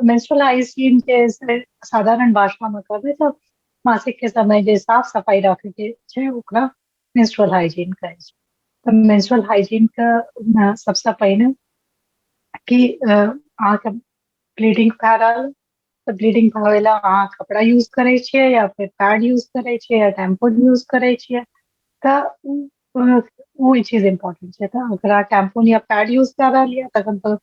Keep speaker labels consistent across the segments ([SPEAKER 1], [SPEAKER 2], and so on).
[SPEAKER 1] Menstrual hygiene के साधारण भाषा में कहबै तऽ मासिक के समय जे साफ सफाई रखे के छै ओकरा मेंस्ट्रुअल हाइजीन कहै छै। तऽ मेंस्ट्रुअल हाइजीन के सबसे पहिने कि अहाँके ब्लीडिंग भए रहल, तऽ ब्लीडिंग भए ला अहाँ कपड़ा यूज करे छियै या फिर पैड यूज करे छियै या टैम्पून यूज करे छियै, तऽ ओ चीज इम्पोर्टेंट छै। तऽ अगर अहाँ टैम्पून या पैड यूज कर रहल यऽ तखन तऽ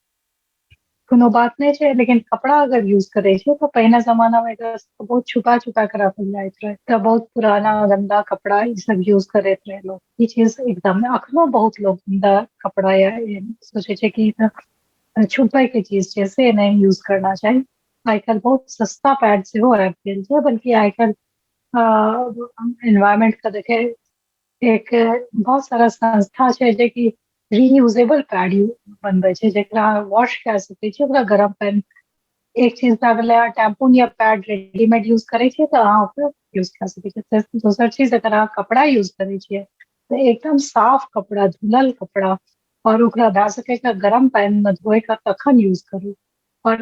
[SPEAKER 1] कोनो बात नहीं छै, लेकिन कपड़ा अगर यूज करे छियै तो पहिने जमाना में एकरा सबके बहुत छुपा छुपा के रखल जाइत रहे, तऽ बहुत पुराना गंदा कपड़ा ई सब यूज करैत रहे लोग। ई चीज एकदम अखनो बहुत लोग गंदा कपड़ा या सोचे छै कि ई तऽ छुपै के चीज छै से नहीं यूज करना चाही। आइ काल्हि बहुत सस्ता पैड सेहो आबि गेल छै, बल्कि आइ काल्हि एनवायरमेंट के देखे एक बहुत सारा संस्था छै जे कि रीयूजेबल पैड बनबै छै जेकरा वॉश कए सकै छी ओकरा गरम पानि। एक चीज भए गेलै अहाँ टैम्पून या पैड रेडीमेड यूज करै छियै तऽ अहाँ ओकरा यूज कए सकै छियै। दोसर चीज अगर अहाँ कपड़ा यूज करै छियै तऽ एकदम साफ कपड़ा, धुलल कपड़ा और ओकरा भए सकै तऽ गरम पानि में धोए कऽ तखन यूज करू। और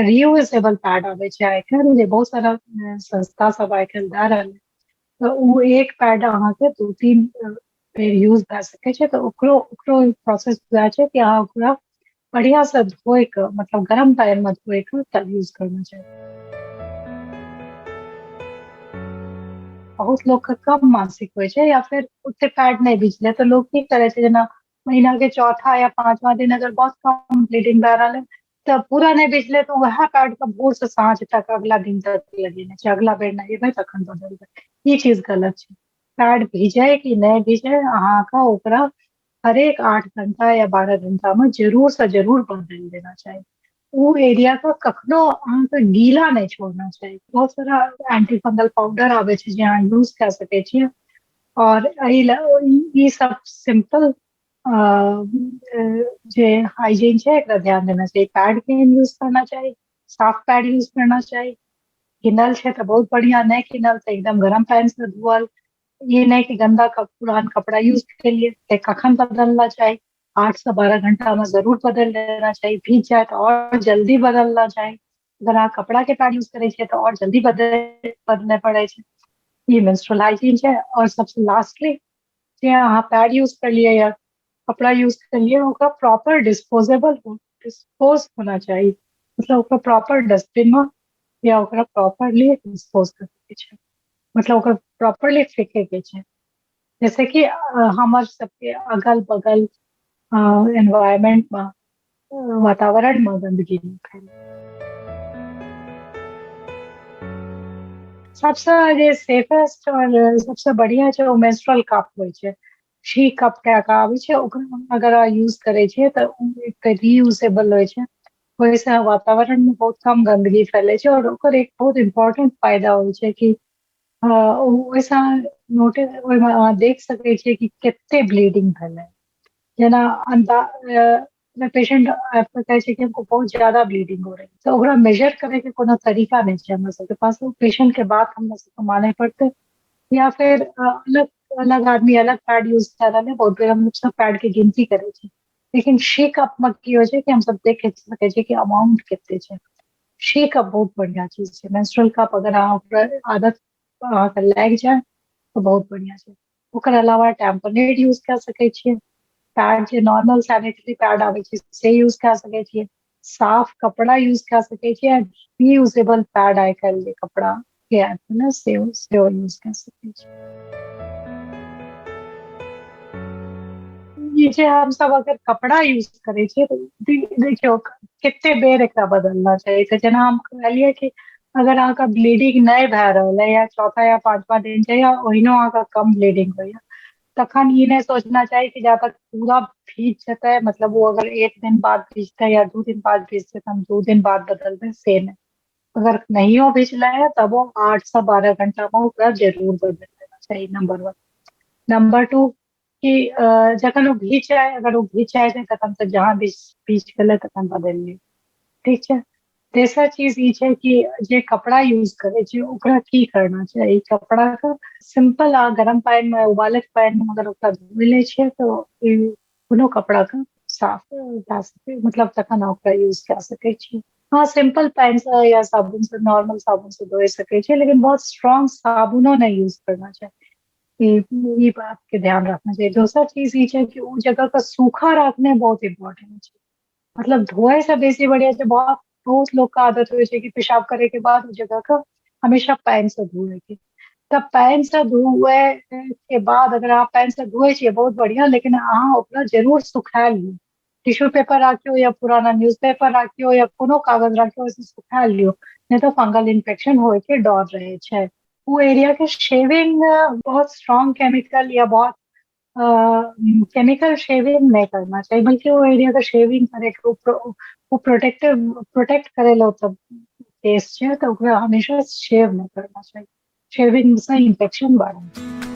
[SPEAKER 1] रियूजेबल पैड आबै छै आइ काल्हि जे बहुत सारा संस्था सब आइ काल्हि दए रहल है, तऽ ओ एक पैड अहाँके 2-3 बेर यूज भए सकै छै। तऽ ओकरो ओकरो प्रोसेस वएह छै कि अहाँ ओकरा बढ़िया से धोए के मतलब गरम पानी में धोए के तब यूज करना चाहिए। बहुत लोग के कम मासिक होइ छै या फिर ओते पैड नहीं बिछले तो लोग की करे छै, जेना महीना के चौथा या पांचवा दिन अगर बहुत कम ब्लीडिंग भए रहा है तो पूरा नहीं बिछले तो वह पैड का भोर से साँझ तक अगला दिन तक लगेने छै, अगला बेर नहेबै तखन बदलबै। ई चीज गलत छै। पैड भिजे कि नहीं भिजे अहाँके ओकरा हरेक 8 घंटा या 12 घंटा में जरूर से जरूर बदल देना चाहिए। वो एरिया को कखनो अहाँके गीला नहीं छोड़ना चाहिए। बहुत सारा एंटी फंगल पाउडर आवे छै जे अहाँ यूज कर सके छियै, और ई सब सिंपल जे हाइजीन छै एकरा ध्यान देना चाहिए। पैड के यूज करना चाहिए, साफ पैड यूज करना चाहिए। किनल छै तो बहुत बढ़िया, नहीं किनल तो एकदम गरम पानी से धोअल। ये नहीं कि गंदा पुरान कपड़ा यूज के लिए ते कखन बदलना चाहिए, 8 से 12 घंटा में जरूर बदल देना चाहिए। भीग जाए तो और जल्दी बदलना चाहिए। अगर आप कपड़ा के पैड यूज करे छियै तो और जल्दी बदले पड़े छै। ये मेंस्ट्रुअल हाइजीन है। और सबसे लास्टली जे अहाँ पैड यूज कर लिए या कपड़ा यूज कर लिए ओकरा प्रॉपर डिस्पोज होना चाहिए, मतलब ओकरा प्रॉपर डस्टबिन में या ओकरा प्रॉपरली डिस्पोज करके छै, मतलब ओकरा प्रॉपरली फेंके के छै। जैसे कि हमर सबके अगल बगल एनवायरमेंट में वातावरण में गंदगी नहीं फैले। सबसे जे सेफेस्ट और सबसे बढ़िया छै ओ मेंस्ट्रुअल कप होइ छै। शी कप कए के आबै छै, ओकरा अगर अहाँ यूज करे छियै तऽ उ एक रीयूजेबल होइ छै। ओहिसे वातावरण में बहुत कम गंदगी फैले छै और ओकर एक बहुत इम्पोर्टेंट फायदा होइ छै कि ओहिसँ नोटिस ओहिमे अहाँ देख सकै छियै कि कते ब्लीडिंग भेलै। जेना पेशेंट आपको कहै छै कि हमको बहुत ज्यादा ब्लीडिंग हो रही है, तो ओकरा मेजर करे के कोनो तरीका नहीं छै हमरा सबके पास। पेशेंट के बात हमरा सबके माने पड़ते, या फिर अलग अलग आदमी अलग पैड यूज कर रहे हैं, बहुत बेर हम सब पैड के गिनती करे छी। लेकिन शी कप में की होइ छै कि हम सब देख सके छी कि अमाउंट कते छै। शी कप बहुत बढ़िया चीज छै। मेंस्ट्रुअल कप अगर अहाँ ओकर आदत अहाँके लागि जाए तो बहुत बढ़िया छै। ओकर अलावा टैम्पनेट यूज कर सके छियै, पैड जे नॉर्मल सैनिटरी पैड आबै छै से यूज कर सके छियै, साफ कपड़ा यूज कर सके छियै, रीयूजेबल पैड आइ काल्हि जे कपड़ा के आयल है ना से यूज कर सके छियै। ये जे हम सब अगर कपड़ा यूज करे छियै तो देखियो कते बेर एकरा बदलना चाहिए। तो जेना हम कहलिए कि अगर अहाँके ब्लीडिंग नहीं भए रहल है या चौथा या पांचवा दिन छै या ओहिनो अहाँके कम ब्लीडिंग होइया, तखन ई नहीं सोचना चाहिए कि जब तक पूरा भीज जेतै, मतलब वो अगर एक दिन बाद भीजतै या 2 दिन बाद भीजतै तो हम 2 दिन बाद बदलबै, से नहीं। अगर नहियो भीजले है तब वो 8 से 12 घंटा में ओकरा जरूर बदल देना चाहिए, नंबर 1। नंबर 2 कि जखन वो भीज जाए, अगर वो भीज जाए छै तखन तऽ जहाँ भी भीज गेलै तखन बदलि लियौ, ठीक छै। तेसर चीज ई छै कि जे कपड़ा यूज करे छै ओकरा की करना चाहिए। कपड़ा के सिंपल आ गरम पानी में उबालत पानी में अगर ओकरा धोइ लै छियै तो कोनो कपड़ा के साफ भए सकै, मतलब तखन ओकरा यूज कए सकै छी। हाँ, सिंपल पानि से या साबुन से, नॉर्मल साबुन से धोई सकै छै, लेकिन बहुत स्ट्रांग साबुनो नहीं यूज करना चाहिए। ई बात के ध्यान रखना चाहिए। दोसर चीज ई छै कि उ जगह का सूखा रखने बहुत इम्पोर्टेंट छै। मतलब धोए से बेसी बढ़िया छै, बहुत बहुत लोग का आदत होइ छै कि पेशाब करे के बाद उस जगह का हमेशा पानि से धोए के। तब पानि से धोए के बाद अगर अहाँ पानि से धोए छियै बहुत बढ़िया, लेकिन अहाँ ओकरा जरूर सुखा लियो। टिश्यू पेपर राखियो या पुराना न्यूज़पेपर राखियो या कोनो कागज राखियो, ओइसे सुखा लियो, नहीं तो फंगल इन्फेक्शन होए के डर रहे छै। वो एरिया के शेविंग बहुत स्ट्रॉन्ग केमिकल या बहुत केमिकल शेविंग नहीं करना चाहिए, बल्कि वो एरिया का शेविंग करे के वो प्रोटेक्ट करे लो तब केस छै, तो ओकरा हमेशा शेव नहीं करना चाहिए। शेविंग से इन्फेक्शन बढ़े।